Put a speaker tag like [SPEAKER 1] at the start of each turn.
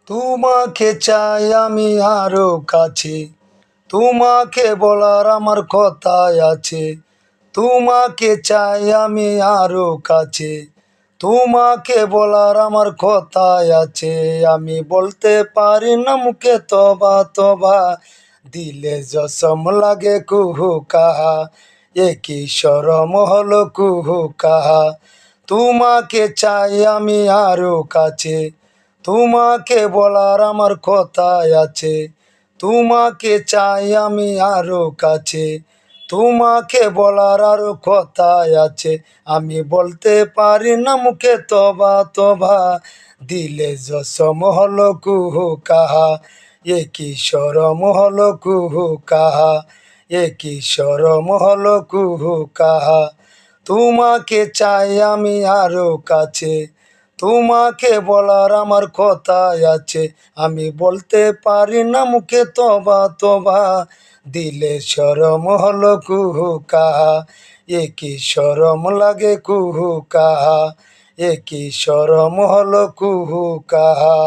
[SPEAKER 1] তোমাকে চাই আমি আরো কাছে, তোমাকে বলার আমার কথাই আছে। তোমাকে চাই আমি আরো কাছে, তোমাকে বলার আমার কথাই আছে। আমি বলতে পারি না মুখে তবা তবা, দিলে জসম লাগে কুহু কাহা, এ কি শরম হলো কুহু কাহা। তোমাকে চাই আমি আরো কাছে, তোমাকে বলার আমার কথাই আছে। তোমাকে চাই আমি আরো কাছে, তোমাকে বলার আরো কথাই আছে। আমি বলতে পারি না মুখে তবা তবা, দিলে জসম হলো কুহু কাহা, এ কি শরম হলো কুহু কাহা, এ কি শরম হলো কুহু কাহা। তোমাকে চাই আমি আরো কাছে, তোমাকে বলার আমার কথাই আছে। আমি বলতে পারি না মুখে তবা তবা, দিলে শরম হলো কুহু কাহা, এ কি শরম লাগে কুহু কাহা, এ কি শরম হলো কুহু কাহা।